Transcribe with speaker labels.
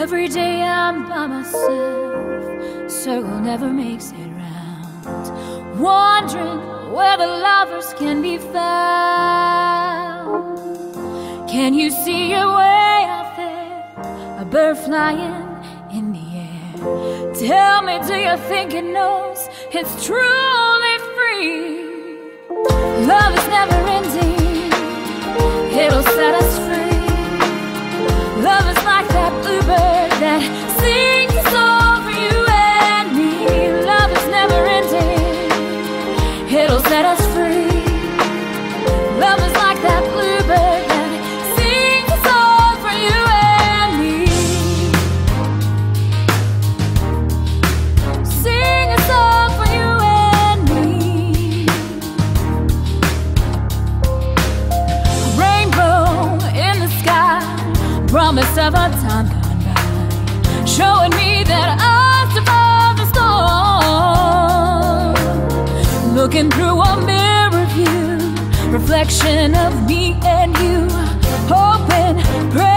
Speaker 1: Every day I'm by myself, circle never makes it round, wondering where the lovers can be found. Can you see your way out there, a bird flying in the air? Tell me, do you think it knows it's truly free? Love is never ending, it'll set us free. Love is like that bluebird that sings a song for you and me. Love is never ending, it'll set us free. Love is like that bluebird that sings a song for you and me. Sing a song for you and me. Rainbow in the sky, promise of a time gone by, showing me that I survived the storm. Looking through a mirror view, reflection of me and you, hoping, praying